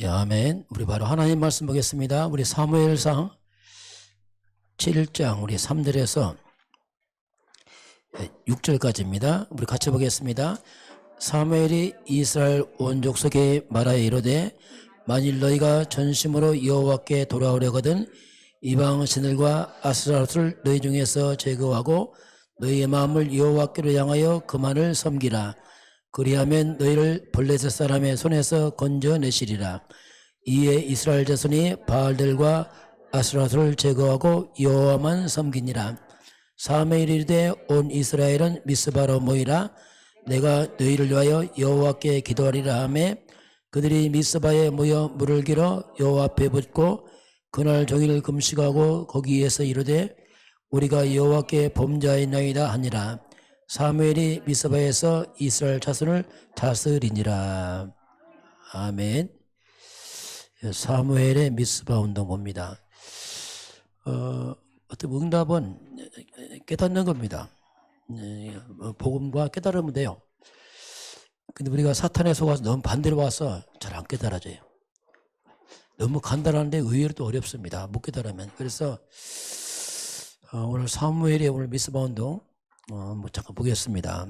예, 아멘. 우리 바로 하나님 말씀 보겠습니다. 우리 사무엘상 7장 우리 3절에서 6절까지입니다. 우리 같이 보겠습니다. 사무엘이 이스라엘 온 족속에 말하여 이르되 만일 너희가 전심으로 여호와께 돌아오려거든 이방 신들과 아스라트를 너희 중에서 제거하고 너희의 마음을 여호와께로 향하여 그만을 섬기라. 그리하면 너희를 블레셋 사람의 손에서 건져내시리라. 이에 이스라엘 자손이 바알들과 아스라트를 제거하고 여호와만 섬기니라. 사무엘이 이르되 온 이스라엘은 미스바로 모이라. 내가 너희를 위하여 여호와께 기도하리라 하매 그들이 미스바에 모여 물을 길어 여호와 앞에 붓고 그날 종일 금식하고 거기에서 이르되 우리가 여호와께 범죄하였나이다 하니라. 사무엘이 미스바에서 이스라엘 자손을 다스리니라. 아멘. 사무엘의 미스바 운동 봅니다. 어떤 응답은 깨닫는 겁니다. 복음과 깨달으면 돼요. 근데 우리가 사탄에 속아서 너무 반대로 와서 잘 안 깨달아져요. 너무 간단한데 의외로 또 어렵습니다. 못 깨달으면. 그래서 오늘 사무엘의 오늘 미스바 운동 잠깐 보겠습니다.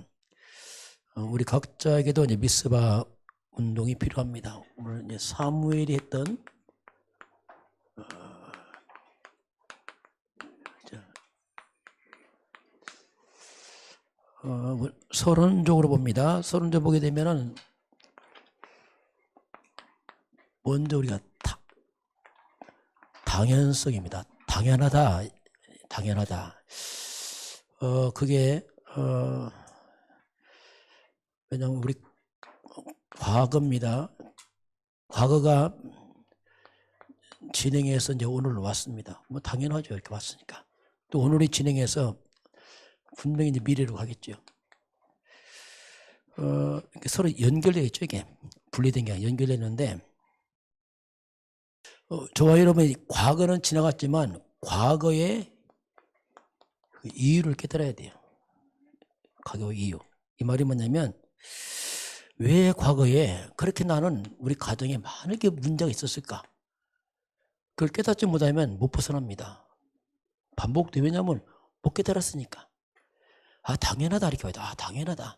우리 각자에게도 이제 미스바 운동이 필요합니다. 오늘 이제 사무엘이 했던 서론적으로 봅니다. 서론적으로 보게 되면은 먼저 우리가 당연성입니다. 당연하다. 그게 왜냐하면 우리 과거입니다. 과거가 진행해서 이제 오늘로 왔습니다. 뭐 당연하죠. 이렇게 왔으니까. 또 오늘이 진행해서 분명히 이제 미래로 가겠죠. 서로 연결되어 있죠. 이게 분리된 게 아니라 연결되는데 저와 여러분이 과거는 지나갔지만 과거의 그 이유를 깨달아야 돼요. 과거의 이유. 이 말이 뭐냐면 왜 과거에 그렇게 나는 우리 가정에 많은 게 문제가 있었을까? 그걸 깨닫지 못하면 못 벗어납니다. 반복돼. 왜냐하면 못 깨달았으니까. 당연하다 이렇게 봐야 돼. 당연하다.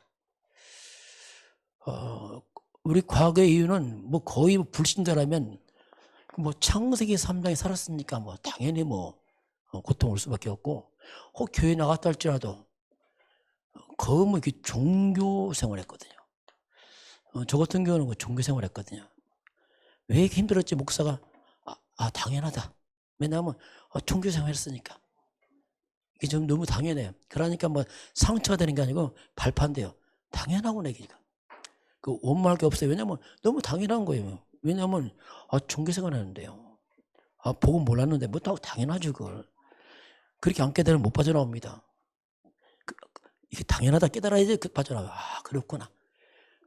우리 과거의 이유는 뭐 거의 불신자라면 뭐 창세기 3장에 살았으니까 뭐 당연히 뭐 고통 올 수밖에 없고 혹 교회 나갔다 할지라도 거의 뭐 이렇게 종교 생활했거든요. 저 같은 경우는 종교 생활했거든요. 왜 이렇게 힘들었지 목사가 당연하다. 왜냐하면 종교 생활했으니까. 이게 좀 너무 당연해요. 그러니까 뭐 상처가 되는 게 아니고 발판돼요. 당연하구나 얘기가. 그 원망할 게 없어요. 왜냐하면 너무 당연한 거예요. 왜냐하면 종교생활 하는데요. 복음 몰랐는데 뭐 당연하죠 그걸. 그렇게 안 깨달으면 못 빠져나옵니다. 이게 당연하다 깨달아야지 빠져나와요. 그렇구나.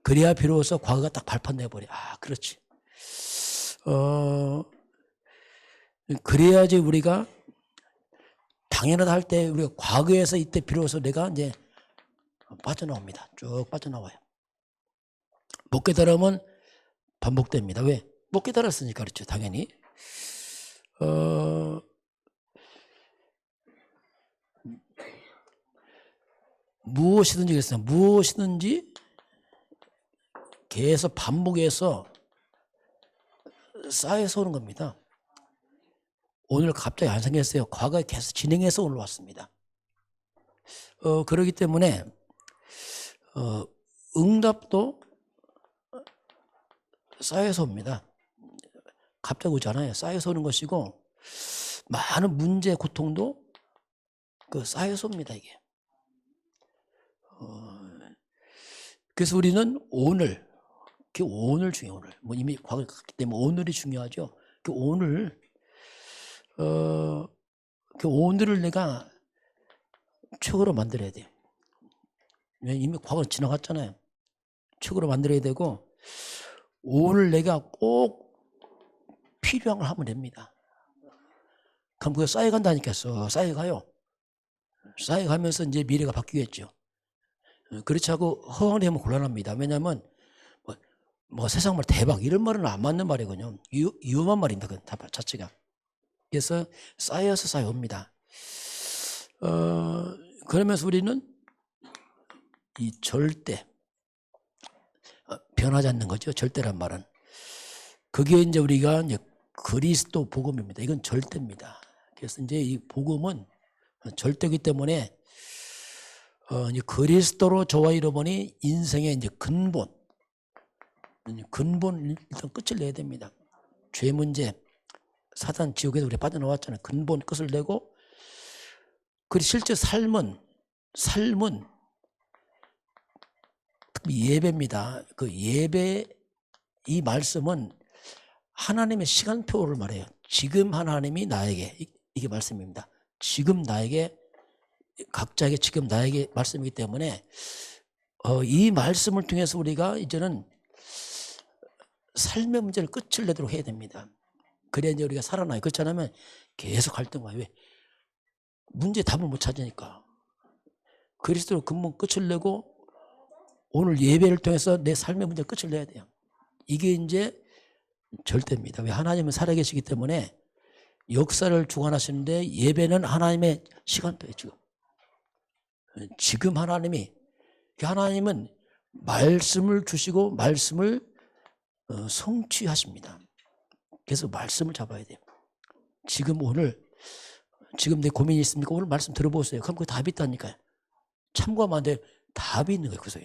그래야 비로소 과거가 딱 발판내버려. 그렇지. 그래야지 우리가 당연하다 할 때 우리가 과거에서 이때 비로소 내가 이제 빠져나옵니다. 쭉 빠져나와요. 못 깨달으면 반복됩니다. 왜? 못 깨달았으니까 그렇죠. 당연히. 무엇이든지 그랬어요. 무엇이든지 계속 반복해서 쌓여서 오는 겁니다. 오늘 갑자기 안 생겼어요. 과거에 계속 진행해서 오늘 왔습니다. 그렇기 때문에 응답도 쌓여서 옵니다. 갑자기 오지 않아요. 쌓여서 오는 것이고 많은 문제, 고통도 쌓여서 옵니다. 이게. 그래서 우리는 오늘, 오늘 중요해요. 오늘. 뭐 이미 과거에 갔기 때문에 오늘이 중요하죠. 오늘, 오늘을 내가 최고로 만들어야 돼요. 이미 과거는 지나갔잖아요. 최고로 만들어야 되고 오늘 내가 꼭 필요한 걸 하면 됩니다. 그럼 그게 쌓여간다니까요. 쌓여가요. 쌓여가면서 이제 미래가 바뀌겠죠. 그렇지 않고 허황되면 곤란합니다. 왜냐하면 뭐 세상 말 대박 이런 말은 안 맞는 말이거든요. 위험한 말입니다. 그 자체가. 그래서 쌓여서 쌓여옵니다. 그러면서 우리는 이 절대 변하지 않는 거죠. 절대란 말은. 그게 이제 우리가 이제 그리스도 복음입니다. 이건 절대입니다. 그래서 이제 이 복음은 절대이기 때문에 이제 그리스도로 저와 여러분이 인생의 이제 근본 일단 끝을 내야 됩니다. 죄 문제, 사단 지옥에서 우리 빠져나왔잖아요. 근본 끝을 내고, 그리고 실제 삶은 특히 예배입니다. 그 예배 이 말씀은 하나님의 시간표를 말해요. 지금 하나님이 나에게 이게 말씀입니다. 지금 나에게 각자에게 지금 나에게 말씀이기 때문에 이 말씀을 통해서 우리가 이제는 삶의 문제를 끝을 내도록 해야 됩니다. 그래야 이제 우리가 살아나요. 그렇지 않으면 계속 갈등해요. 왜? 문제의 답을 못 찾으니까. 그리스도로 근본 끝을 내고 오늘 예배를 통해서 내 삶의 문제를 끝을 내야 돼요. 이게 이제 절대입니다. 왜? 하나님은 살아계시기 때문에 역사를 주관하시는데 예배는 하나님의 시간표예요. 지금 하나님은 말씀을 주시고 말씀을 성취하십니다. 그래서 말씀을 잡아야 돼요. 지금 내 고민이 있습니까? 오늘 말씀 들어보세요. 그럼 그 답이 있다니까요. 참고하면 안 돼. 답이 있는 거예요. 그래서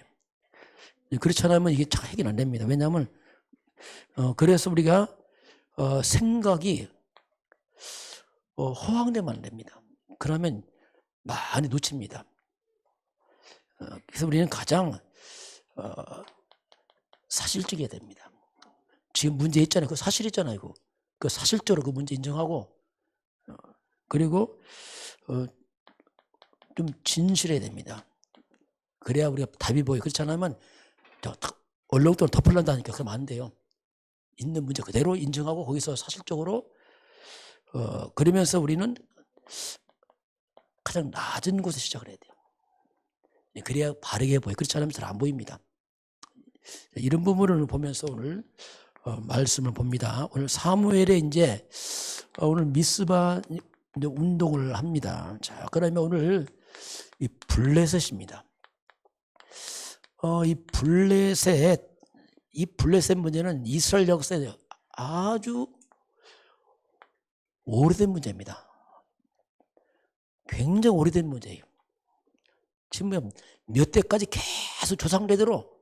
그렇지 않으면 이게 잘 해결 안 됩니다. 왜냐하면 그래서 우리가 생각이 허황되면 안 됩니다. 그러면 많이 놓칩니다. 그래서 우리는 가장 사실적이어야 됩니다. 지금 문제 있잖아요. 그 사실 있잖아요. 그 사실적으로 그 문제 인정하고 그리고 좀 진실해야 됩니다. 그래야 우리가 답이 보여요. 그렇지 않으면 얼렁뚱 덮으려다니까 그러면 안 돼요. 있는 문제 그대로 인정하고 거기서 사실적으로 그러면서 우리는 가장 낮은 곳에 시작을 해야 돼요. 그래야 바르게 보여요. 그렇지 않으면 잘 안 보입니다. 이런 부분을 보면서 오늘 말씀을 봅니다. 오늘 사무엘에 이제 오늘 미스바 운동을 합니다. 자, 그러면 오늘 이 블레셋입니다. 이 블레셋 문제는 이스라엘 역사에 아주 오래된 문제입니다. 굉장히 오래된 문제예요. 지금 몇 대까지 계속 조상대대로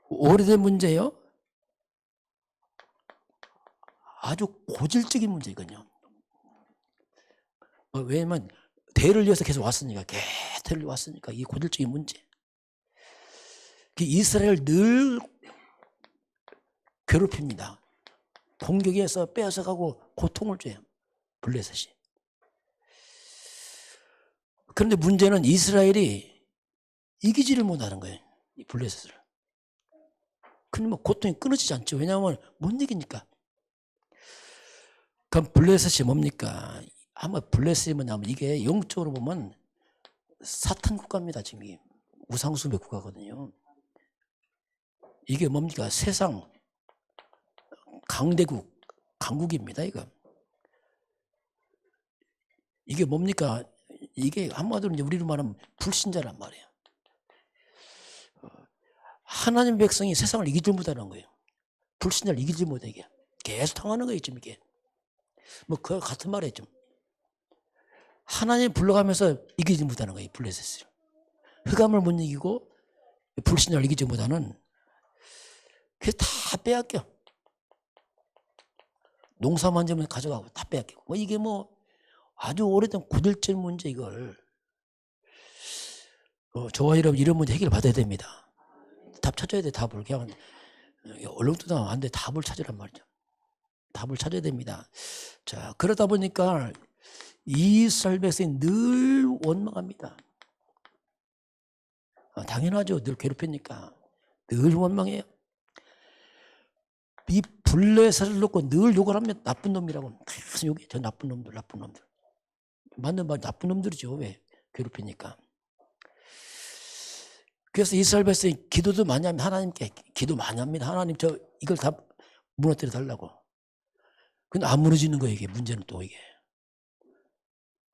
오래된 문제예요. 아주 고질적인 문제거든요. 왜냐면 대를 이어서 계속 왔으니까 이 고질적인 문제. 이스라엘을 늘 괴롭힙니다. 공격해서 빼앗아가고 고통을 줘요. 블레셋이. 그런데 문제는 이스라엘이 이기지를 못하는 거예요. 이 블레셋을. 근데 뭐 고통이 끊어지지 않죠. 왜냐하면 못 이기니까. 그럼 블레셋이 뭡니까? 아마 블레셋이 뭐냐면 이게 영적으로 보면 사탄 국가입니다. 지금 이게 우상숭배 국가거든요. 이게 뭡니까? 세상 강국입니다. 이게 뭡니까? 이게 한마디로 이제 우리로 말하면 불신자란 말이에요. 하나님 백성이 세상을 이기지 못하는 거예요. 불신자를 이기지 못해 이게 계속 당하는 거예요. 지금 이게 뭐 그 같은 말이에요. 좀 하나님 불러가면서 이기지 못하는 거예요. 블레셋을 흑암을 못 이기고 불신자를 이기지 못하는. 그래서 다 빼앗겨. 농사만 지면 가져가고 다 빼앗기고. 뭐 이게 뭐 아주 오래된 고질적 문제. 이걸 저와 여러분 이런 문제 해결 받아야 됩니다. 답 찾아야 돼. 답을 그냥 얼렁뚱땅 안 돼. 답을 찾으란 말이죠. 답을 찾아야 됩니다. 자, 그러다 보니까 이스라엘 백성이 늘 원망합니다. 당연하죠. 늘 괴롭히니까 늘 원망해요. 이 블레셋을 놓고 늘 욕을 하면 나쁜 놈이라고 계속 욕해. 저 나쁜 놈들. 맞는 말 나쁜 놈들이죠. 왜? 괴롭히니까. 그래서 이스라엘 백성이 기도도 많이 합니다. 하나님께 기도 많이 합니다. 하나님 저 이걸 다 무너뜨려 달라고. 근데 안 무너지는 거예요. 이게 문제는 또 이게.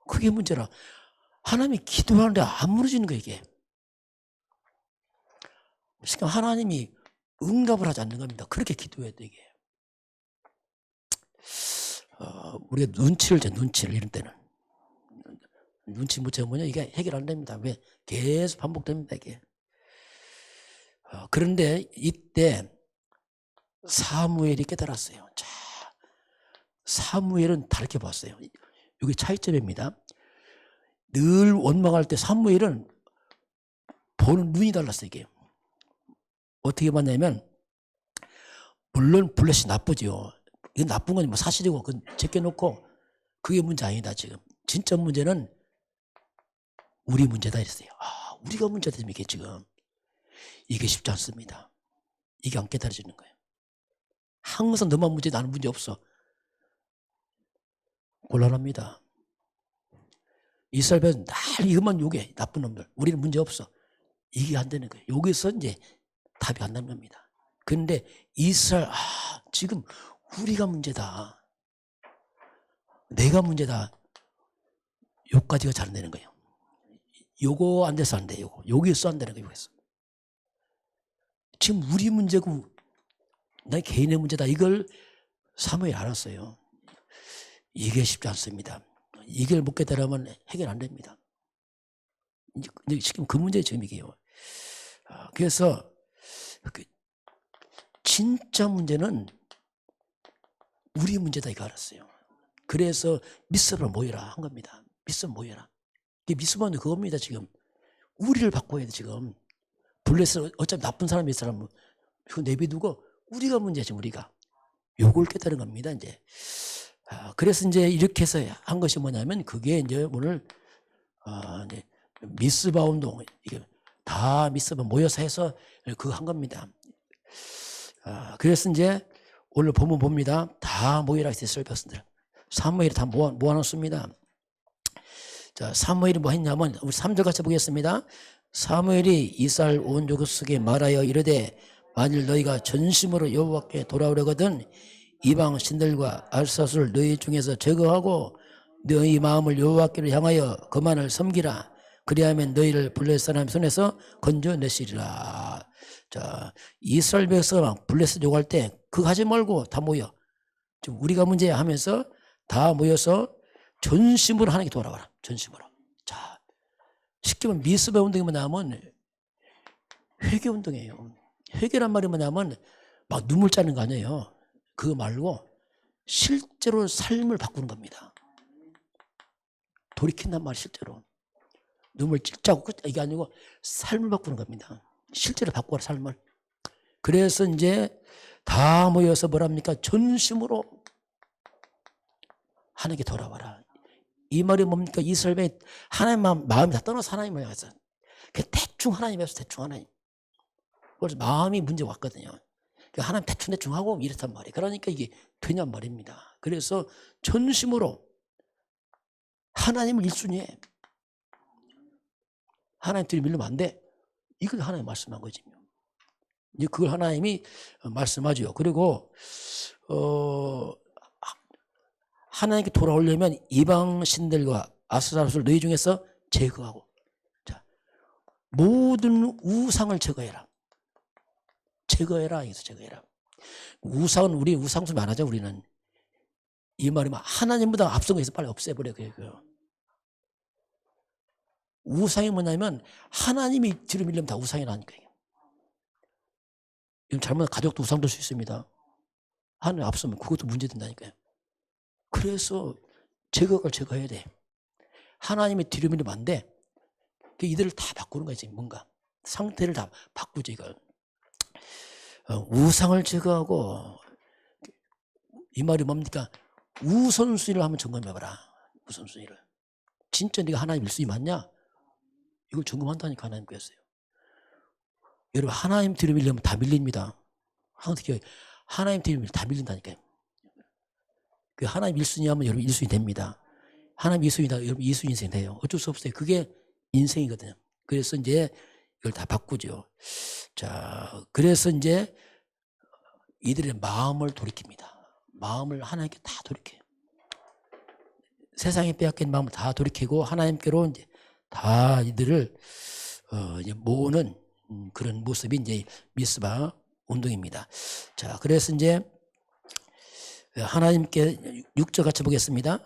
그게 문제라. 하나님이 기도하는데 안 무너지는 거예요. 이게. 그러니까 하나님이 응답을 하지 않는 겁니다. 그렇게 기도해야 돼 이게. 우리가 눈치를 줘. 눈치를 이런 때는. 눈치 못 채우면 이게 해결 안 됩니다. 왜? 계속 반복됩니다. 이게. 그런데 이때 사무엘이 깨달았어요. 자, 사무엘은 다르게 봤어요. 이게 차이점입니다. 늘 원망할 때 사무엘은 보는 눈이 달랐어요. 이게 어떻게 봤냐면, 물론 블레셋이 나쁘죠. 이게 나쁜 건 뭐 사실이고 그건 제껴놓고 그게 문제 아니다. 지금 진짜 문제는 우리 문제다 이랬어요. 우리가 문제다. 이게 지금 이게 쉽지 않습니다. 이게 안 깨달아지는 거예요. 항상 너만 문제, 나는 문제 없어. 곤란합니다. 이스라엘 백성은 날 이것만 요구해. 나쁜 놈들. 우리는 문제 없어. 이게 안 되는 거예요. 여기서 이제 답이 안 나는 겁니다. 그런데 이스라엘, 지금 우리가 문제다. 내가 문제다. 요까지가 잘 안 되는 거예요. 요거 안 돼서 안 돼. 여기서 안 되는 거예요. 여기서. 지금 우리 문제고 내 개인의 문제다. 이걸 사무엘이 알았어요. 이게 쉽지 않습니다. 이걸 못 깨달으면 해결 안 됩니다. 지금 그 문제의 점이에요. 그래서 진짜 문제는 우리 문제다 이거 알았어요. 그래서 미스바로 모여라 한 겁니다. 미스바 모여라. 이게 미스바는 그겁니다. 지금 우리를 바꿔야 돼. 지금 블레셋 어차피 나쁜 사람이 있을 사람 그 내비두고 우리가 문제지. 우리가 요걸 깨달은 겁니다. 이제 그래서 이제 이렇게 해서 한 것이 뭐냐면, 그게 이제 오늘 이제 미스바 운동, 이게 다 미스바 모여서 해서 그거 한 겁니다. 그래서 이제 오늘 보면 봅니다. 다 모이라 했어요. 백성들. 사무엘이 다 모아놓습니다. 자, 사무엘이 뭐 했냐면, 우리 3절 같이 보겠습니다. 사무엘이 이스라엘 온 족속에 말하여 이르되, 만일 너희가 전심으로 여호와께 돌아오려거든 이방 신들과 아스타스를 너희 중에서 제거하고 너희 마음을 여호와께로 향하여 그만을 섬기라. 그리하면 너희를 블레셋 사람 손에서 건져내시리라. 자, 이스라엘 백성은 블레셋 요구할 때 그거 하지 말고 다 모여. 지금 우리가 문제야 하면서 다 모여서 전심으로 하나님께 돌아와라. 전심으로. 자, 쉽게 말하면 미스바 운동이 뭐냐면 회개 운동이에요. 회개란 말이 뭐냐면 막 눈물 짜는 거 아니에요. 그거 말고 실제로 삶을 바꾸는 겁니다. 돌이킨단 말이 실제로. 눈물 찔짜고 이게 아니고 삶을 바꾸는 겁니다. 실제로 바꾸라 삶을. 그래서 이제 다 모여서 뭐랍니까? 전심으로 하나님께 돌아와라. 이 말이 뭡니까? 이스라엘의 하나님 마음이 다 떠나서 하나님을 향해서 대충 하나님에서 대충 하나님. 그래서 마음이 문제가 왔거든요. 하나님 대충 하고 이렇단 말이에요. 그러니까 이게 되냔 말입니다. 그래서 전심으로 하나님을 1순위에 하나님 들이밀면 안 돼. 이걸 하나님 말씀한 거지. 이제 그걸 하나님이 말씀하죠. 그리고 하나님께 돌아오려면 이방 신들과 아스타롯을 너희 중에서 제거하고, 자, 모든 우상을 제거해라. 제거해라. 여기서 제거해라. 우상은 우리 우상숭배 안 하죠. 우리는 이 말이면 하나님보다 앞선 거에서 빨리 없애버려. 그래요. 우상이 뭐냐면 하나님이 뒤로 밀리면 다 우상이라니까. 이건 잘못하면 가족도 우상 될 수 있습니다. 하나님 앞서면 그것도 문제된다니까요. 그래서 제거를 제거해야 돼. 하나님이 뒤로 밀리면 안 돼. 이들을 다 바꾸는 거지. 뭔가 상태를 다 바꾸지. 이걸 우상을 제거하고, 이 말이 뭡니까? 우선순위를 한번 점검해봐라. 우선순위를. 진짜 네가 하나님 1순위 맞냐? 이걸 점검한다니까 하나님께서요. 여러분, 하나님 뒤로 밀리면 다 밀립니다. 항상 하나님 뒤로 밀리면 다 밀린다니까요. 그 하나님 1순위 하면 여러분 1순위 됩니다. 하나님 2순위다. 여러분 2순위 인생 돼요. 어쩔 수 없어요. 그게 인생이거든요. 그래서 이제 이걸 다 바꾸죠. 자, 그래서 이제 이들의 마음을 돌이킵니다. 마음을 하나님께 다 돌이켜요. 세상에 빼앗긴 마음을 다 돌이키고 하나님께로 이제 다 이들을 이제 모으는 그런 모습이 이제 미스바 운동입니다. 자, 그래서 이제 하나님께 6절 같이 보겠습니다.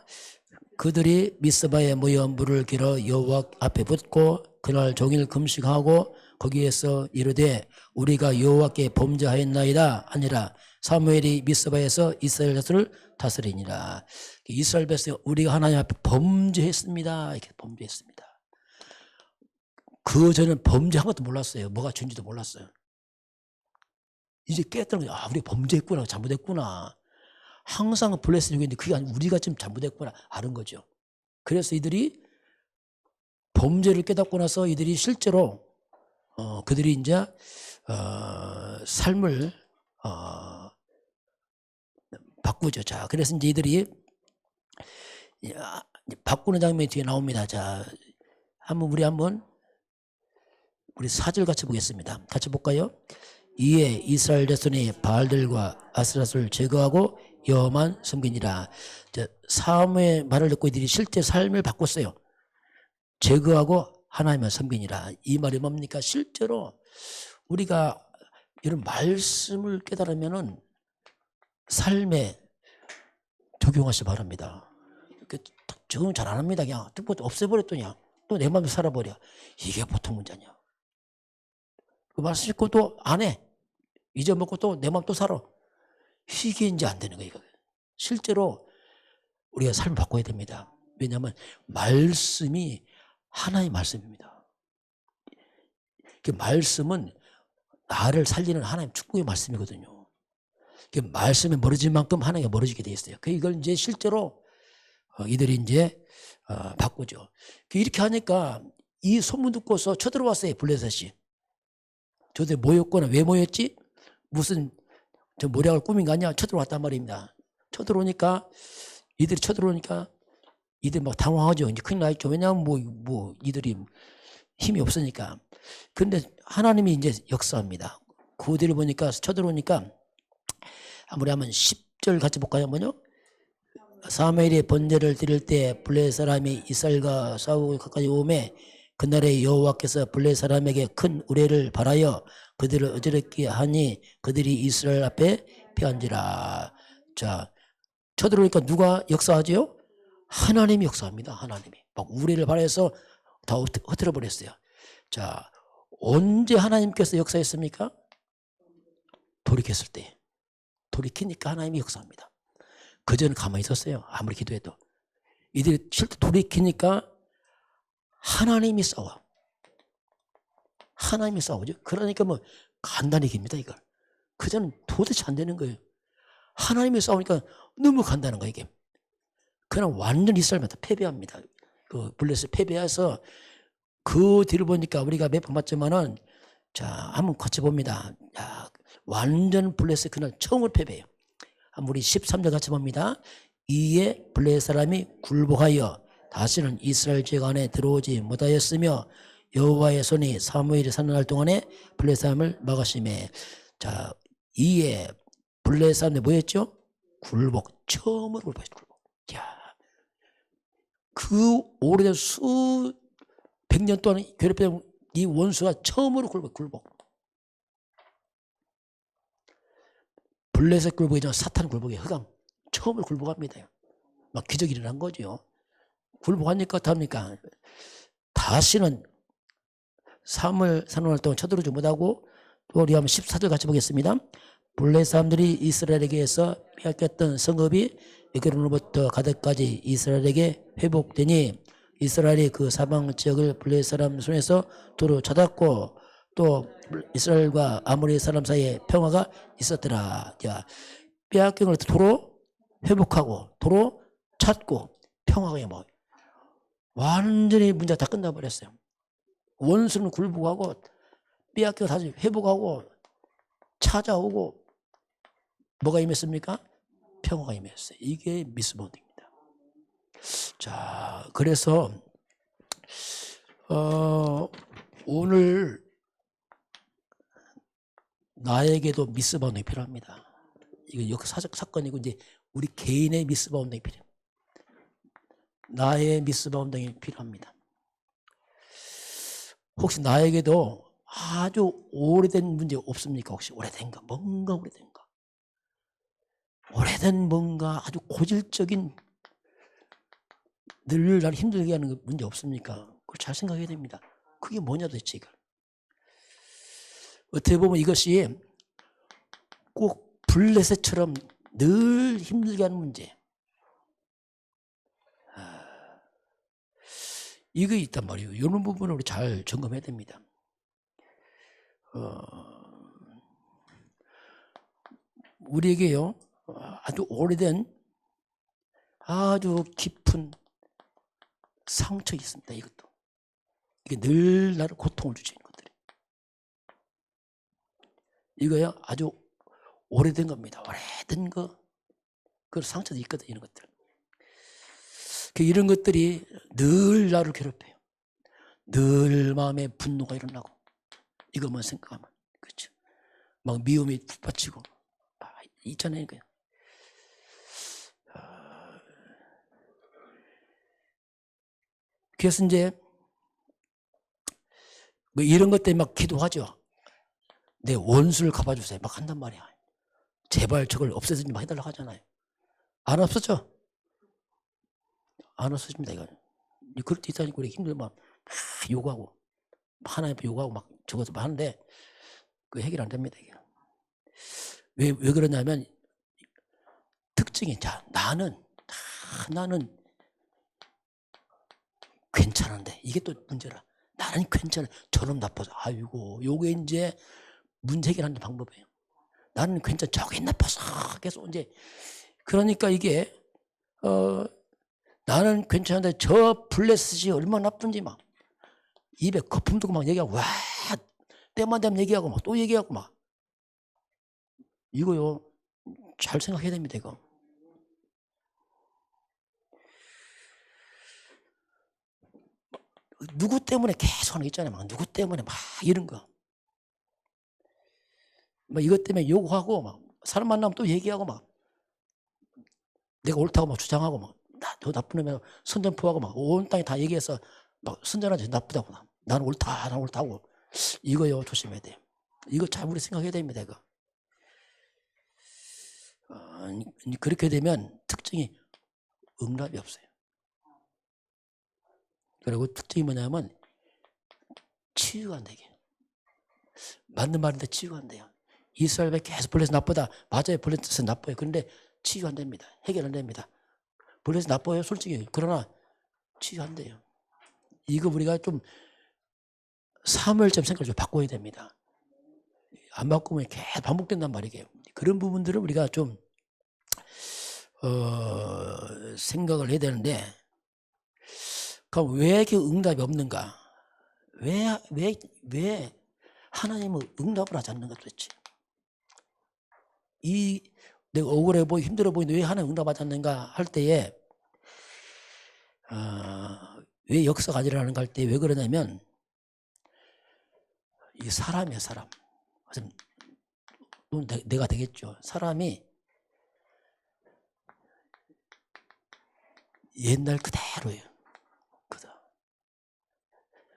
그들이 미스바에 모여 물을 길어 여호와 앞에 붓고 그날 종일 금식하고 거기에서 이르되 우리가 여호와께 범죄하였나이다 아니라 사무엘이 미스바에서 이스라엘 자손을 다스리니라. 이스라엘 백성 우리가 하나님 앞에 범죄했습니다. 이렇게 범죄했습니다. 그 전에는 범죄한 것도 몰랐어요. 뭐가 죄인지도 몰랐어요. 이제 깨달은 거예요. 아, 우리 범죄했구나. 잘못했구나. 항상 블레싱 중인데 그게 아니고 우리가 좀 잘못했구나. 아는 거죠. 그래서 이들이 범죄를 깨닫고 나서 이들이 실제로 그들이 이제 삶을 바꾸죠. 자, 그래서 이제 이들이 바꾸는 장면이 뒤에 나옵니다. 자, 우리 4절 같이 보겠습니다. 같이 볼까요? 이에 이스라엘 자손이 바알들과 아스라스를 제거하고 여호와만 섬기니라. 사무의 말을 듣고 이들이 실제 삶을 바꿨어요. 제거하고 하나님만 섬기니라. 이 말이 뭡니까? 실제로 우리가 이런 말씀을 깨달으면은 삶에 적용하시 바랍니다. 적용 잘 안 합니다. 그냥 뜻보다 없애버렸더니 또 내 마음에 살아버려. 이게 보통 문제냐. 그 말씀 읽고 또 안 해. 잊어먹고 또 내 마음 또 살아. 이게 이제 안 되는 거예요. 실제로 우리가 삶을 바꿔야 됩니다. 왜냐하면 말씀이 하나의 말씀입니다. 그 말씀은 나를 살리는 하나님 축복의 말씀이거든요. 그 말씀에 멀어진 만큼 하나님과 멀어지게 돼 있어요. 이걸 이제 실제로 이들이 이제 바꾸죠. 이렇게 하니까 이 소문 듣고서 쳐들어왔어요. 블레셋이. 저들 모였거나 왜 모였지? 무슨 저 모략을 꾸민 거 아니야? 쳐들어왔단 말입니다. 이들이 쳐들어오니까 이들 막 당황하죠. 이제 큰일 나있죠. 왜냐하면 뭐 이들이 힘이 없으니까. 근데 하나님이 이제 역사합니다. 그들을 보니까 쳐들어오니까 아무리 하면 10절 같이 볼까요? 한번요. 사무엘이 번제를 드릴 때 블레 사람이 이스라엘과 싸우고 가까이 오매 그날에 여호와께서 블레 사람에게 큰 우레를 발하여 그들을 어지럽게 하니 그들이 이스라엘 앞에 패한지라. 자, 쳐들어오니까 누가 역사하지요? 하나님이 역사합니다. 하나님이 막 우레를 발해서 다 흩어져 버렸어요. 자, 언제 하나님께서 역사했습니까? 돌이켰을 때. 돌이키니까 하나님이 역사합니다. 그전에 가만히 있었어요. 아무리 기도해도. 이들이 실제 돌이키니까 하나님이 싸워. 하나님이 싸우죠. 그러니까 뭐 간단히 깁니다, 이걸. 그전엔 도대체 안 되는 거예요. 하나님이 싸우니까 너무 간단한 거예요, 이게. 그냥 완전 이스라엘한테 패배합니다. 그 블레셋 패배해서 그 뒤를 보니까 우리가 몇 번 봤지만은 자, 한번 같이 봅니다. 야, 완전 블레셋 그날 처음으로 패배해요. 우리 13절 같이 봅니다. 이에 블레셋 사람이 굴복하여 다시는 이스라엘 지역 안에 들어오지 못하였으며 여호와의 손이 사무엘이 사는 날 동안에 블레셋 사람을 막으시매. 자, 이에 블레셋 사람이 뭐였죠? 굴복. 처음으로 굴복했죠. 굴복. 야, 그 오래된 수백 년 동안 괴롭히던 이 원수가 처음으로 굴복. 블레셋 굴복이 전 사탄 굴복이에요. 흑암. 처음으로 굴복합니다. 막 기적이 일어난 거죠. 굴복하니까 답니까? 다시는 사무엘 사는 날 동안 쳐들어오지 못하고 또 우리 한번 14절 같이 보겠습니다. 블레셋 사람들이 이스라엘에게서 빼앗겼던 성읍이 에그론으로부터 가드까지 이스라엘에게 회복되니 이스라엘이 그 사방 지역을 블레셋 사람 손에서 도로 찾았고 또 이스라엘과 아모리 사람 사이에 평화가 있었더라. 자, 빼앗긴 걸 도로 회복하고 도로 찾고 평화가 뭐 완전히 문제가 다 끝나버렸어요. 원수는 굴복하고 빼앗겨 다시 회복하고 찾아오고 뭐가 임했습니까? 평화가 임했어요. 이게 미스본입니다. 자, 그래서 오늘 나에게도 미스 바운딩이 필요합니다. 이거 역사적 사건이고 이제 우리 개인의 미스 바운딩이 필요합니다. 나의 미스 바운딩이 필요합니다. 혹시 나에게도 아주 오래된 문제 없습니까? 혹시 오래된가? 뭔가 오래된가? 오래된 뭔가 아주 고질적인 늘 나를 힘들게 하는 문제 없습니까? 그걸 잘 생각해야 됩니다. 그게 뭐냐 도대체 이걸. 어떻게 보면 이것이 꼭 블레셋처럼 늘 힘들게 하는 문제. 이거 있단 말이에요. 이런 부분을 우리 잘 점검해야 됩니다. 우리에게요, 아주 오래된 아주 깊은 상처 있습니다. 이것도. 이게 늘 나를 고통을 주시는 것들이. 이거요, 아주 오래된 겁니다. 오래된 거. 그 상처도 있거든요. 이런 것들. 이런 것들이 늘 나를 괴롭혀요. 늘 마음에 분노가 일어나고 이것만 생각하면 그렇죠. 막 미움이 북받치고 있잖아요. 그래서 이제 뭐 이런 것 때문에 막 기도하죠. 내 원수를 갚아주세요. 막 한단 말이야. 제발 저걸 없애주지 마 해달라고 하잖아요. 안 없었죠? 안 없어집니다. 이거. 그럴 때 있다니까 우리 힘들면 막 요구하고 하나님 요구하고 막 저것도 막 하는데 그 해결 안 됩니다. 이게. 왜 그러냐면 특징이 나는 괜찮은데 이게 또 문제라. 나는 괜찮아. 저놈 나빠서 아이고 요게 이제 문제 해결하는 방법이에요. 나는 괜찮아. 저게 나빠서 계속 이제 그러니까 이게 나는 괜찮은데 저 블레셋이 얼마나 나쁜지 막 입에 거품 두고 막 얘기하고 와 때만 되면 얘기하고 막 또 얘기하고 막 이거요 잘 생각해야 됩니다. 이거 누구 때문에 계속 하는 거 있잖아요. 막 누구 때문에 막 이런 거 막 이것 때문에 요구하고 막 사람 만나면 또 얘기하고 막 내가 옳다고 막 주장하고 막 너 나쁜 놈이야 선전포하고 막 온 땅에 다 얘기해서 막 선전하지 나쁘다고 나는 옳다고 이거요 조심해야 돼요. 이거 잘 우리 생각해야 됩니다. 이거 그렇게 되면 특징이 응답이 없어요. 그리고 특징이 뭐냐면 치유가 안 되게 맞는 말인데 치유가 안 돼요. 이스라엘에 계속 블레셋 나쁘다. 맞아요. 블레셋 나빠요. 그런데 치유 안 됩니다. 해결 안 됩니다. 블레셋 나빠요. 솔직히. 그러나 치유 안 돼요. 이거 우리가 좀 사무엘점 생각을 좀 바꿔야 됩니다. 안 바꾸면 계속 반복된단 말이에요. 그런 부분들을 우리가 좀 생각을 해야 되는데 그럼 왜 이렇게 응답이 없는가? 왜 하나님은 응답을 하지 않는가 도대체? 내가 억울해 보이고 힘들어 보이는데 왜 하나님 응답하지 않는가 할 때에 왜 역사가 안 일어나는가 할 때 왜 그러냐면 이 사람이야 사람. 내가 되겠죠. 사람이 옛날 그대로예요.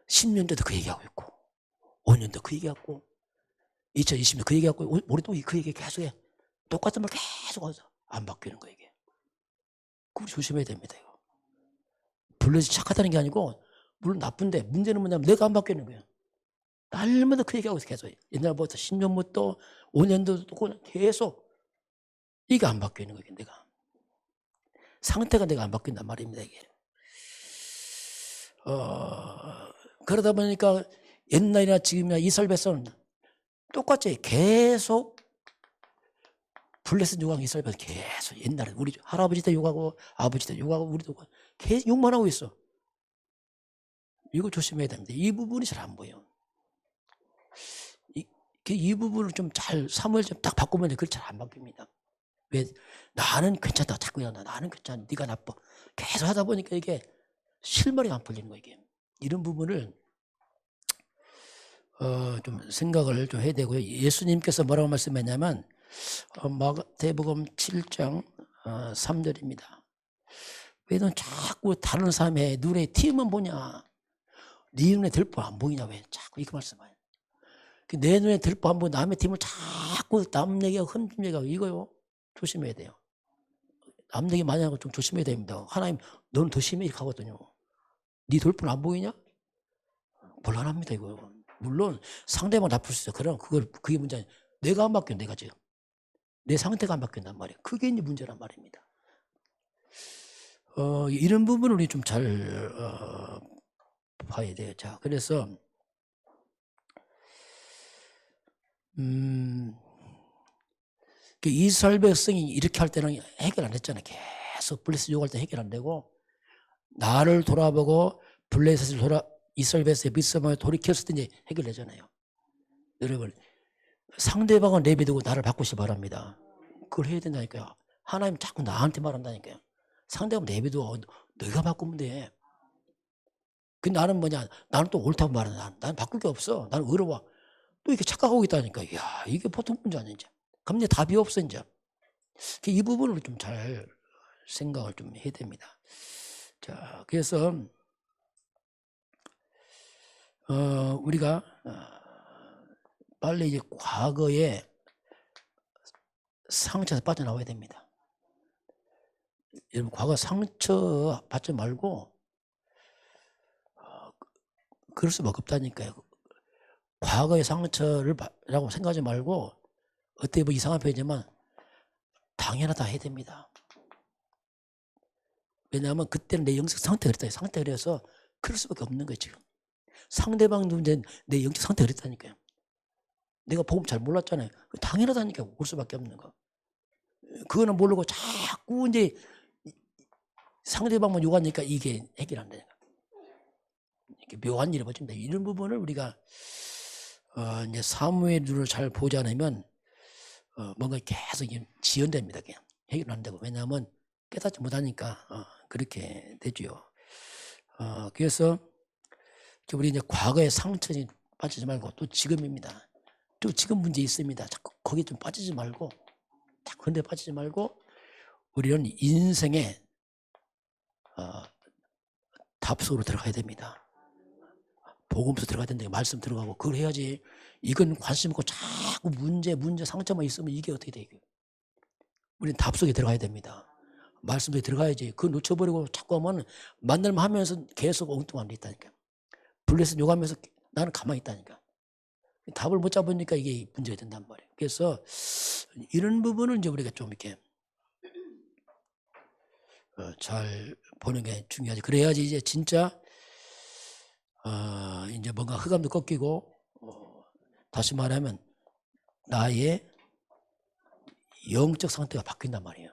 10년대도 그 얘기하고 있고 5년도 그 얘기하고 2020년 그 얘기하고 우리도 그 얘기 계속해. 똑같은 말 계속 하죠. 안 바뀌는 거 이게. 그걸 조심해야 됩니다. 이거. 블레셋이 착하다는 게 아니고 물론 나쁜데 문제는 뭐냐면 내가 안 바뀌는 거예요. 날마다 그 얘기하고 있어 계속. 옛날부터 10년부터 5년도 계속 이게 안 바뀌는 거예요. 내가. 상태가 내가 안 바뀐단 말입니다. 이게. 그러다 보니까 옛날이나 지금이나 이스라엘 백성은 똑같이 계속 블레셋 욕하고 이스라엘 백성 계속 옛날에 우리 할아버지 때 욕하고 아버지 때 욕하고 우리도 계속 욕만 하고 있어. 이거 조심해야 됩니다. 이 부분이 잘 안 보여. 이 부분을 좀 잘 사무엘 좀 딱 바꾸면 그걸 잘 안 바뀝니다. 왜 나는 괜찮다 자꾸 얘기한다. 나는 괜찮아. 네가 나빠. 계속 하다 보니까 이게 실마리가 안 풀리는 거야. 이게. 이런 부분을 좀 생각을 좀 해야 되고요. 예수님께서 뭐라고 말씀했냐면 마태복음 7장 3절입니다. 왜 넌 자꾸 다른 사람의 눈에 티만 보냐? 네 눈에 들보 안 보이냐? 왜 자꾸 이렇게 말씀해요. 내 눈에 들보 안 보고 남의 팀을 자꾸 남 얘기하고 흠집 얘기하고 이거요. 조심해야 돼요. 남 얘기 많이 하고 좀 조심해야 됩니다. 하나님 너는 더 심해 이렇게 하거든요. 네 돌보는 안 보이냐? 곤란합니다 이거. 물론 상대방 나쁠 수 있어. 그럼 그게 문제야. 내가 안 바뀌어. 내가 지금 내 상태가 안 바뀐단 말이에요. 그게 이제 문제란 말입니다. 이런 부분을 우리 좀 잘 봐야 돼요. 자, 그래서 이스라엘 백성이 이렇게 할 때는 해결 안 했잖아요. 계속 블레셋 요구할 때 해결 안 되고 나를 돌아보고 블레셋을 이스라엘 백성의 믿음을 돌이켰을 때 이제 해결되잖아요. 여러분 상대방은 내비두고 나를 바꾸시 바랍니다. 그걸 해야 된다니까요. 하나님 자꾸 나한테 말한다니까요. 상대방 내비두고 너가 바꾸면 돼. 그 나는 뭐냐? 나는 또 옳다고 말하는 나는 바꿀 게 없어. 나는 의로워. 또 이렇게 착각하고 있다니까. 이야 이게 보통 문제 아니야 이제. 그럼 이제 답이 없어 이제. 이 부분을 좀 잘 생각을 좀 해야 됩니다. 자, 그래서 우리가 빨리 이제 과거의 상처에서 빠져나와야 됩니다. 여러분 과거 상처 받지 말고 그럴 수밖에 없다니까요. 과거의 상처라고 생각하지 말고 어떻게 보면 이상한 표현이지만 당연하다 해야 됩니다. 왜냐하면 그때는 내 영적 상태가 그랬다. 상태가 그래서 그럴 수밖에 없는 거예요 지금. 상대방도 이제 내 영적 상태가 그랬다니까요. 내가 복음 잘 몰랐잖아요. 당연하다니까 올 수밖에 없는 거. 그거는 모르고 자꾸 이제 상대방만 요구하니까 이게 해결 안 되니까. 이렇게 묘한 일이 벌어집니다. 이런 부분을 우리가 이제 사무의 눈을 잘 보지 않으면 뭔가 계속 지연됩니다. 그냥 해결 안 되고. 왜냐하면 깨닫지 못하니까 그렇게 되죠. 그래서 우리 이제 과거의 상처에 빠지지 말고 또 지금입니다. 또 지금 문제 있습니다. 자꾸 거기 좀 빠지지 말고 자꾸 그런 데 빠지지 말고 우리는 인생의 답 속으로 들어가야 됩니다. 복음서 들어가야 된다. 말씀 들어가고 그걸 해야지. 이건 관심 없고 자꾸 문제 상처만 있으면 이게 어떻게 돼? 우리는 답 속에 들어가야 됩니다. 말씀 속에 들어가야지. 그거 놓쳐버리고 자꾸 하면 만날만 하면서 계속 엉뚱한 데 있다니까. 블레셋 욕하면서 나는 가만히 있다니까. 답을 못 잡으니까 이게 문제가 된단 말이에요. 그래서 이런 부분을 이제 우리가 좀 이렇게 잘 보는 게 중요하지. 그래야지 이제 진짜 이제 뭔가 흑암도 꺾이고 다시 말하면 나의 영적 상태가 바뀐단 말이에요.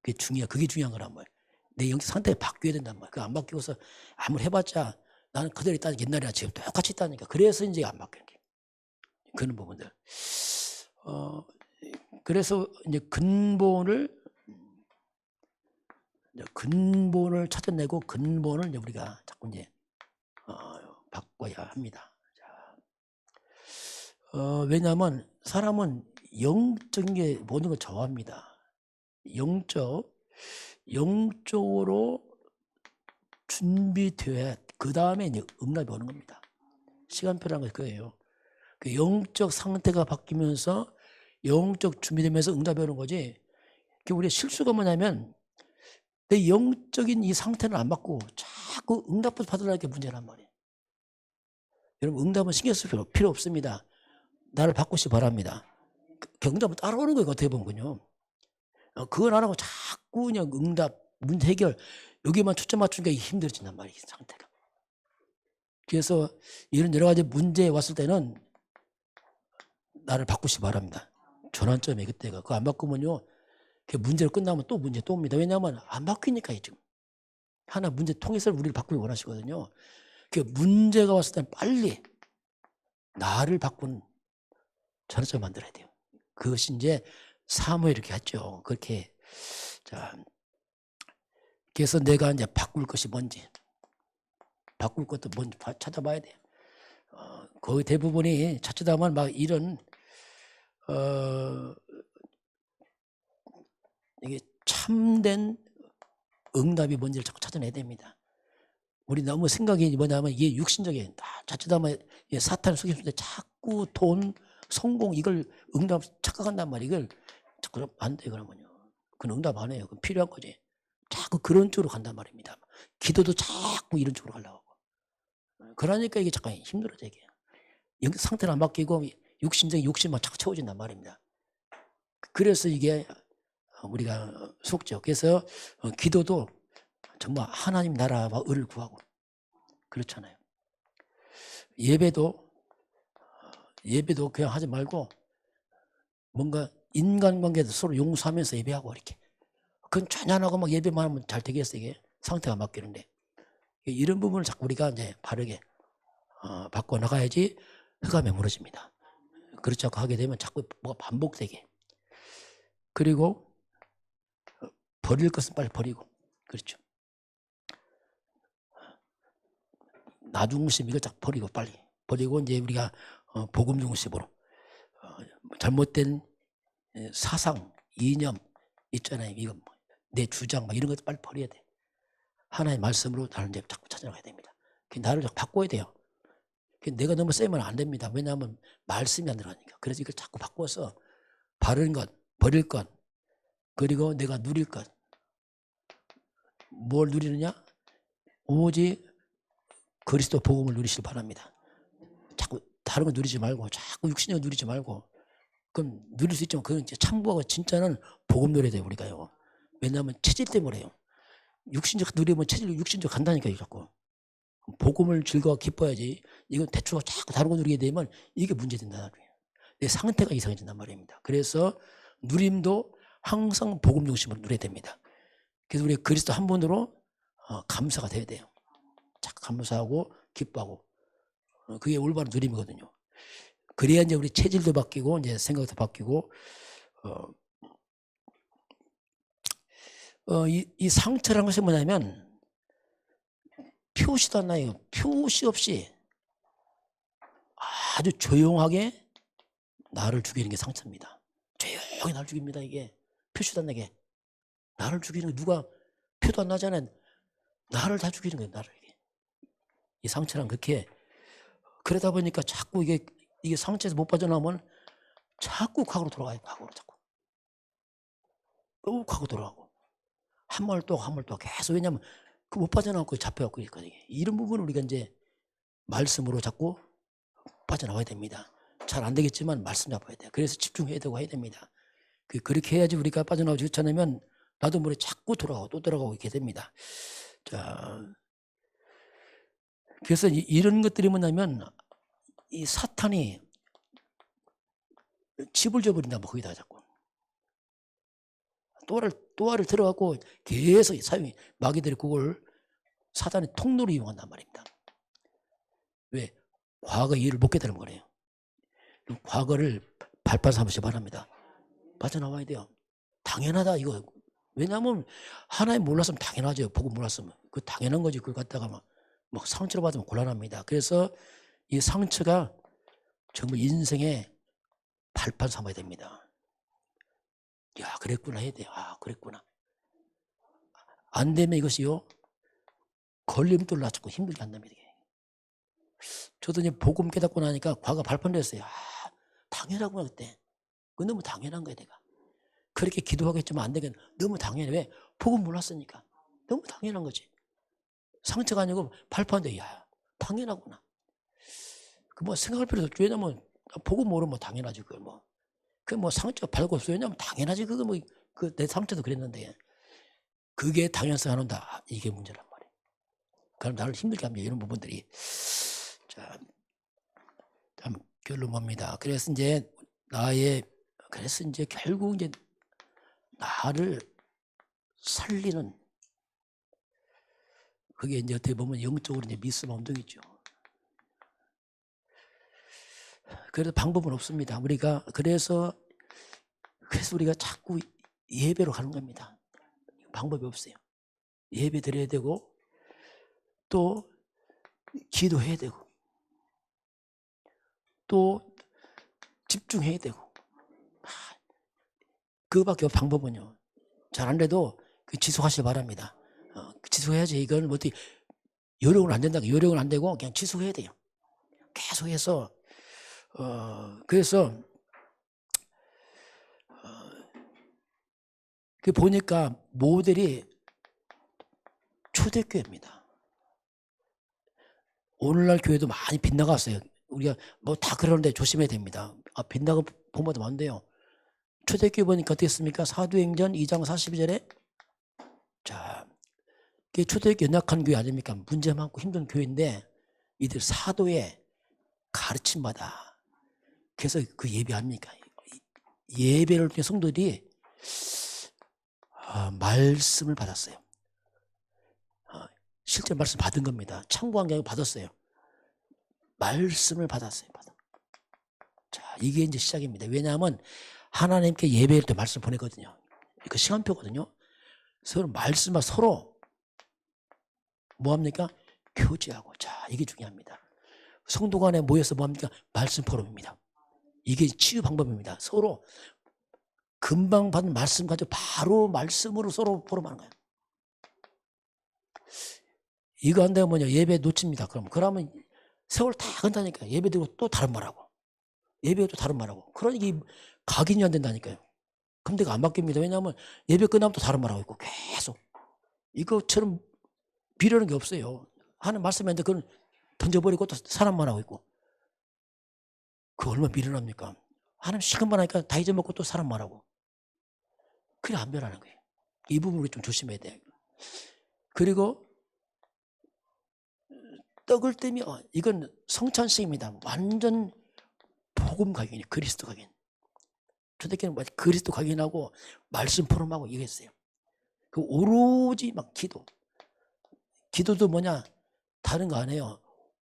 그게 중요한 거란 말이에요. 내 영적 상태가 바뀌어야 된단 말이에요. 그거 안 바뀌고서 아무리 해봤자 나는 그대로 있다니까. 옛날이나 지금 똑같이 있다니까. 그래서 이제 안 바뀌는 게 그런 부분들. 그래서 이제 근본을 찾아내고 근본을 이제 우리가 자꾸 이제 바꿔야 합니다. 왜냐하면 사람은 영적인 게 모든 걸 좋아합니다. 영적으로 준비되어야 그 다음에 이제 응답이 오는 겁니다. 시간표라는 게 그거예요. 그 영적 상태가 바뀌면서 영적 준비되면서 응답이 오는 거지. 우리의 실수가 뭐냐면 내 영적인 이 상태는 안 받고 자꾸 응답을 받으려는 게 문제란 말이에요. 여러분 응답은 신경 쓸 필요 없습니다. 나를 바꾸시 바랍니다. 응답은 따라오는 거예요. 어떻게 보면요. 그건 안 하고 자꾸 그냥 응답, 문제 해결 여기만 초점 맞추니까 힘들어진단 말이에요. 상태가. 그래서 이런 여러 가지 문제에 왔을 때는 나를 바꾸시 바랍니다. 전환점이 그때가. 그거 안 바꾸면요. 그 문제로 끝나면 또 문제 또 옵니다. 왜냐하면 안 바뀌니까 지금. 하나 문제 통해서 우리를 바꾸기 원하시거든요. 그 문제가 왔을 때는 빨리 나를 바꾸는 전환점을 만들어야 돼요. 그것이 이제 사무에 이렇게 했죠. 그렇게. 자, 그래서 내가 이제 바꿀 것이 뭔지, 바꿀 것도 뭔지 찾아봐야 돼요. 거의 대부분이 자칫하면 막 이런 이게 참된 응답이 뭔지를 자꾸 찾아내야 됩니다. 우리 너무 생각이 뭐냐면 이게 육신적인 자칫하면 사탄의 속임수인데 자꾸 돈, 성공 이걸 응답 착각한단 말이에요. 이걸 자꾸 안 돼, 그러면요. 그건 응답 안 해요. 그건 필요한 거지. 자꾸 그런 쪽으로 간단 말입니다. 기도도 자꾸 이런 쪽으로 가려고 하고. 그러니까 이게 잠깐 힘들어져, 이게. 상태를 안 바뀌고 육신적인 욕심만 자꾸 채워진단 말입니다. 그래서 이게 우리가 속죠. 그래서 기도도 정말 하나님 나라와 의를 구하고 그렇잖아요. 예배도 그냥 하지 말고 뭔가 인간관계도 서로 용서하면서 예배하고 이렇게. 그건 전혀 안 하고 막 예배만 하면 잘 되겠어, 이게. 상태가 바뀌는데. 이런 부분을 자꾸 우리가 이제 바르게 바꿔나가야지 흑암에 무너집니다. 그렇지 않고 하게 되면 자꾸 뭐가 반복되게. 그리고 버릴 것은 빨리 버리고. 그렇죠. 나 중심 이걸 딱 버리고 빨리. 버리고 이제 우리가 복음 중심으로 잘못된 사상, 이념 있잖아요. 이거 내 주장 막 이런 것도 빨리 버려야 돼. 하나의 말씀으로 나를 이제 자꾸 찾아가야 됩니다. 나를 자꾸 바꿔야 돼요. 내가 너무 세면 안 됩니다. 왜냐하면 말씀이 안 들어가니까. 그래서 이걸 자꾸 바꿔서 바른 것, 버릴 것, 그리고 내가 누릴 것. 뭘 누리느냐? 오직 그리스도 복음을 누리시길 바랍니다. 자꾸 다른 거 누리지 말고, 자꾸 육신을 누리지 말고. 그럼 누릴 수 있지만 그건 참고하고 진짜는 복음 누려야 돼요, 우리가요. 왜냐하면 체질 때문에요. 육신적 누리면 체질 육신적 간다니까요, 자꾸. 복음을 즐거워 기뻐야지. 이건 대충 자꾸 다른 거 누리게 되면 이게 문제된다. 내 상태가 이상해진단 말입니다. 그래서 누림도 항상 복음 중심으로 누려야 됩니다. 그래서 우리 그리스도 한 분으로 감사가 돼야 돼요. 자꾸 감사하고 기뻐하고. 그게 올바른 누림이거든요. 그래야 이제 우리 체질도 바뀌고 이제 생각도 바뀌고 이 상처라는 것이 뭐냐면 표시도 안 나요. 표시 없이 아주 조용하게 나를 죽이는 게 상처입니다. 조용히 나를 죽입니다. 이게 표시도 안 나게 나를 죽이는 게 누가 표도 안 나잖아요. 나를 다 죽이는 거예요. 나를. 이 상처란 그렇게 그러다 보니까 자꾸 이게 상처에서 못 빠져나오면 자꾸 과거로 돌아가요. 과거로 자꾸 또 과거 돌아가고 한 번 또 계속. 왜냐하면 그 못 빠져나오고 잡혀갖고 있거든요. 이런 부분을 우리가 이제 말씀으로 자꾸 빠져나와야 됩니다. 잘 안 되겠지만 말씀 잡아야 돼요. 그래서 집중해야 되고 해야 됩니다. 그렇게 해야지 우리가 빠져나오지 그렇지 않으면 나도 모르게 자꾸 돌아가고 또 돌아가고 이렇게 됩니다. 자, 그래서 이런 것들이 뭐냐면 이 사탄이 집을 줘버린다 뭐 거기다 자꾸 또아를 들어가고 계속 사용해. 마귀들이 그걸 사탄의 통로로 이용한단 말입니다. 왜? 과거 이해를 못 깨달은 거래요. 과거를 발판 삼으시 바랍니다. 빠져나와야 돼요. 당연하다 이거. 왜냐하면 하나님 몰랐으면 당연하죠. 복음 몰랐으면. 그 당연한 거지. 그걸 갖다가 막 상처를 받으면 곤란합니다. 그래서 이 상처가 정말 인생의 발판 삼아야 됩니다. 야, 그랬구나 해야 돼요. 아, 그랬구나. 안 되면 이것이요. 걸림돌로 자꾸 힘들게 한답니다. 저도 이제 복음 깨닫고 나니까 과거 발판됐어요. 아, 당연하구나 그때. 그 너무 당연한 거야 내가. 그렇게 기도하겠지만 안 되겠네. 너무 당연해. 왜? 복음 몰랐으니까. 너무 당연한 거지. 상처가 아니고 발판돼. 야, 당연하구나. 그 뭐 생각할 필요도 없죠. 왜냐면 복음 모르면 당연하지 그걸 뭐. 그 뭐 상처 발고 없어. 왜냐면 당연하지 그거 뭐 그 내 상처도 그랬는데 그게 당연성 안 온다. 이게 문제란 말이에요. 그럼 나를 힘들게 합니다. 이런 부분들이. 자, 참 결론 뭡니다. 그래서 이제 결국 이제 나를 살리는 그게 이제 어떻게 보면 영적으로 이제 미스마 운동이죠. 그래서 방법은 없습니다. 그래서 우리가 자꾸 예배로 가는 겁니다. 방법이 없어요. 예배 드려야 되고 또 기도해야 되고 또 집중해야 되고. 그밖에 방법은요. 잘 안 돼도 지속하시기 바랍니다. 지속해야지. 이건 뭐 어떻게 요령은 안 된다. 요령은 안 되고 그냥 지속해야 돼요. 계속해서 그래서 그 보니까 모델이 초대교회입니다. 오늘날 교회도 많이 빗나갔어요. 우리가 뭐 다 그러는데 조심해야 됩니다. 빗나가 보면 안 돼요. 초대교회 보니까 어떻겠습니까? 사도행전 2장 42절에 자, 그게 초대교회 연약한 교회 아닙니까? 문제 많고 힘든 교회인데 이들 사도의 가르침마다 그래서 그 예배 아닙니까? 예배를 통해 성도들이 말씀을 받았어요. 실제 말씀 받은 겁니다. 참고한 게 아니고 받았어요. 말씀을 받았어요. 자, 이게 이제 시작입니다. 왜냐하면 하나님께 예배할 때 말씀 보내거든요. 그 시간표거든요. 서로 말씀과 서로 뭐합니까? 교제하고. 자, 이게 중요합니다. 성도 간에 모여서 뭐합니까? 말씀 포럼입니다. 이게 치유 방법입니다. 서로 금방 받은 말씀 가지고 바로 말씀으로 서로 포럼하는 거예요. 이거 안 되면 뭐냐? 예배 놓칩니다. 그러면 세월 다 간다니까요. 예배 드리고 또 다른 말하고. 예배가 또 다른 말하고. 그러니까 각인이 안 된다니까요. 그럼 내가 안 바뀝니다. 왜냐하면 예배 끝나면 또 다른 말하고 있고 계속. 이것처럼 비례하는 게 없어요. 하는 말씀인데 그건 던져버리고 또 사람만 하고 있고. 그 얼마나 미련합니까? 하나님 시간만 하니까 다 잊어먹고 또 사람만 하고. 그래 안 변하는 거예요. 이 부분 우리 좀 조심해야 돼요. 그리고 떡을 떼면 이건 성찬식입니다. 완전 복음 각인이에요. 그리스도 각인. 초대교회는 그리스도 각인하고 말씀 포럼하고 이거 했어요. 그 오로지 막 기도도 뭐냐 다른 거 안 해요.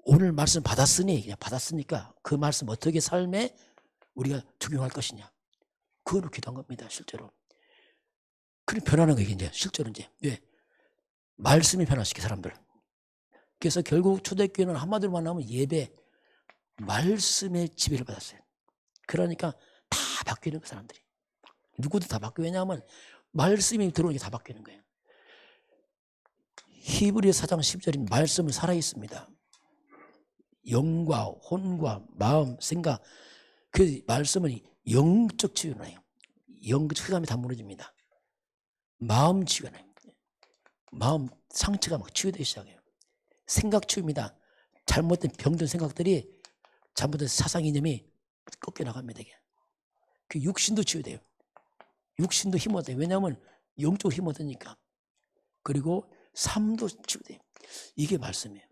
오늘 말씀 받았으니 그냥 받았으니까 그 말씀 어떻게 삶에 우리가 적용할 것이냐 그거로 기도한 겁니다. 실제로. 그래 변하는 거예요. 이제 실제로 이제 왜 말씀이 변화시켜 사람들. 그래서 결국 초대교회는 한마디로 말하면 예배 말씀의 지배를 받았어요. 그러니까 다 바뀌는 거 사람들이. 누구도 다 바뀌어. 왜냐하면 말씀이 들어오니까 다 바뀌는 거예요. 히브리 4장 10절인 말씀은 살아있습니다. 영과 혼과 마음, 생각 그 말씀은 영적 치유가 나요. 영적 흑암이 다 무너집니다. 마음 치유가 나요. 마음 상처가 막 치유되기 시작해요. 생각 치유입니다. 잘못된 병든 생각들이 잘못된 사상 이념이 꺾여나갑니다. 그 육신도 치유돼요. 육신도 힘 얻어요. 왜냐하면 영적으로 힘 얻으니까. 그리고 삶도 치유돼요. 이게 말씀이에요.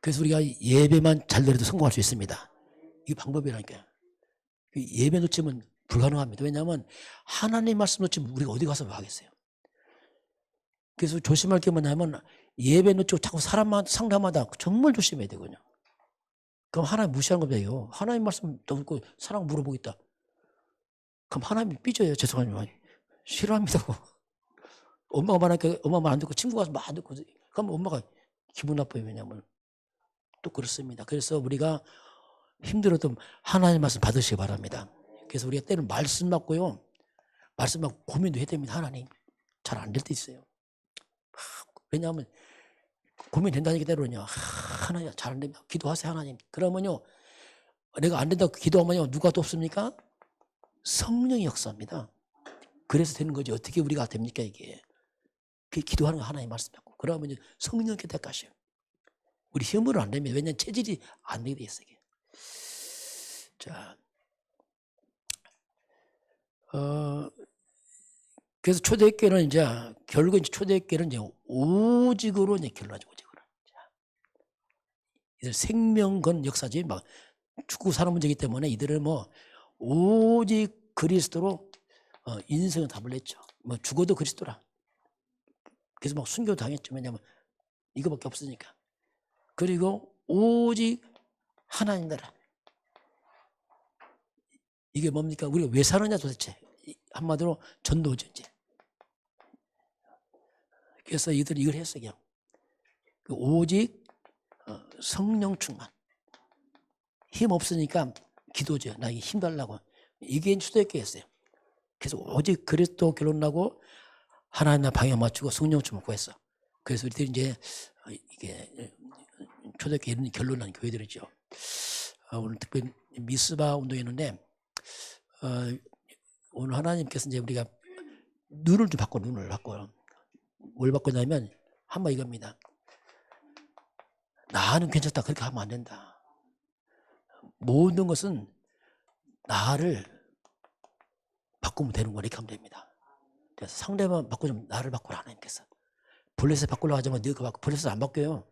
그래서 우리가 예배만 잘 드려도 성공할 수 있습니다. 이게 방법이라니까요. 예배 놓치면 불가능합니다. 왜냐하면 하나님 말씀 놓치면 우리가 어디 가서 뭐 하겠어요. 그래서 조심할 게 뭐냐면 예배 놓치고 자꾸 사람마다 상담하다 정말 조심해야 되거든요. 그럼 하나님 무시하는 겁니다. 하나님 말씀 듣고 사랑 물어보겠다. 그럼 하나님이 삐져요. 죄송합니다. 싫어합니다. 엄마가 말하니까 엄마 말 안 듣고 친구가 와서 말 안 듣고 그럼 엄마가 기분 나빠요. 왜냐하면 또 그렇습니다. 그래서 우리가 힘들어도 하나님 말씀 받으시기 바랍니다. 그래서 우리가 때는 말씀 받고요. 말씀 받고 고민도 해야 됩니다. 하나님 잘 안 될 때 있어요. 왜냐하면 고민된다니까 때로는요. 하나님 잘 안 됩니다. 기도하세요 하나님. 그러면요. 내가 안 된다고 기도하면요. 누가 또 없습니까? 성령이 역사합니다. 그래서 되는 거지. 어떻게 우리가 됩니까 이게. 그 기도하는 거 하나님 말씀 받고. 그러면 성령께 대가셔요. 우리 힘으로 안 됩니다. 왜냐하면 체질이 안 되게 돼 있어요. 자, 그래서 초대교회는 이제 결국 이제 초대교회는 이제 오직으로 이제 결론하죠. 오직으로. 이들 생명 건 역사지 막 죽고 사는 문제이기 때문에 이들은 뭐 오직 그리스도로 인생의 답을 냈죠. 뭐 죽어도 그리스도라. 그래서 막 순교 당했죠. 왜냐하면 이거밖에 없으니까. 그리고 오직 하나님 나라. 이게 뭡니까? 우리가 왜 사느냐 도대체. 한마디로 전도죠 이제. 그래서 이들이 이걸 했어요. 오직 성령 충만. 힘 없으니까 기도죠. 나 힘 달라고. 이게 초대교회였어요. 그래서 오직 그리스도 결론나고 하나님 방향 맞추고 성령 좀 구했어. 그래서 우리들이 이제 이게 초대교회 이런 결론난 교회들이죠. 오늘 특별히 미스바 운동했는데 오늘 하나님께서 이제 우리가 눈을 좀 바꿔, 눈을 바꿔. 뭘 바꾸냐면 한번 이겁니다. 나는 괜찮다. 그렇게 하면 안 된다. 모든 것은 나를 바꾸면 되는 거야. 이렇게 하면 됩니다. 그래서 상대만 바꾸면 나를 바꾸라 하나님께서. 블레셋 바꾸려고 하자면 네가 바꿔. 블레셋 안 바뀌어요.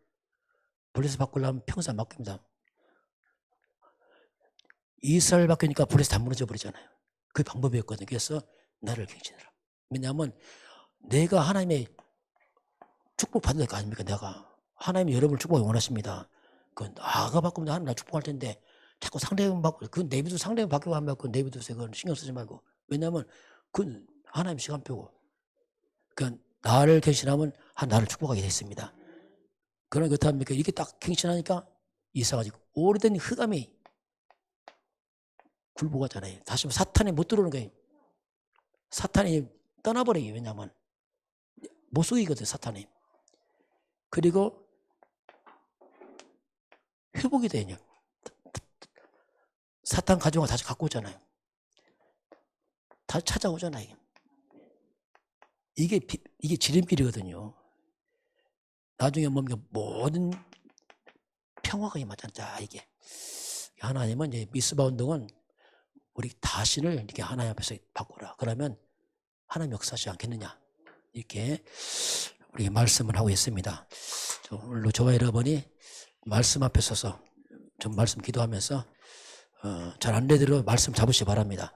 블레셋 바꾸려면 평생 안 바뀝니다. 이스라엘 바뀌니까 블레셋 다 무너져 버리잖아요. 그 방법이었거든요. 그래서 나를 갱신해라. 왜냐하면 내가 하나님의 축복 받을 거 아닙니까? 내가 하나님이 여러분을 축복을 원하십니다. 그 나가 바꾸면 하나님 나 축복할 텐데 자꾸 상대방 바꾸고 그 내비도 상대방 바뀌고 하면 그 내비두세요. 그건 신경 쓰지 말고. 왜냐하면 그 하나님 시간표고. 그러니까 나를 갱신하면 나를 축복하게 됐습니다. 그러나 그렇답니까? 이렇게 딱 갱신하니까 이사가지고 오래된 흑암이 굴복하잖아요. 다시 말해 사탄이 못 들어오는 거예요. 사탄이 떠나버려요. 왜냐하면 못 속이거든요. 사탄이. 그리고 회복이 되냐. 사탄 가져가 다시 갖고 오잖아요. 다시 찾아오잖아요. 이게 지름길이거든요. 나중에 뭡니까? 모든 평화가 임하잖아. 이게. 하나님은 이제 미스바 운동은 우리 자신을 이렇게 하나님 앞에서 바꾸라. 그러면 하나님 역사하지 않겠느냐. 이렇게 우리 말씀을 하고 있습니다. 오늘도 저와 여러분이 말씀 앞에 서서 좀 말씀 기도하면서 잘 안 되더라도 말씀 잡으시기 바랍니다.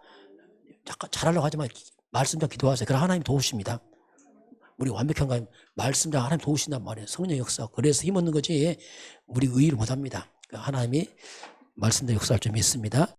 잘하려고 하지만 말씀 좀 기도하세요. 그럼 하나님 도우십니다. 우리 완벽한가 말씀 좀 하나님 도우신단 말이에요. 성령 역사. 그래서 힘 얻는 거지 우리 의의를 못합니다. 하나님이 말씀대 역사할 줄 믿습니다.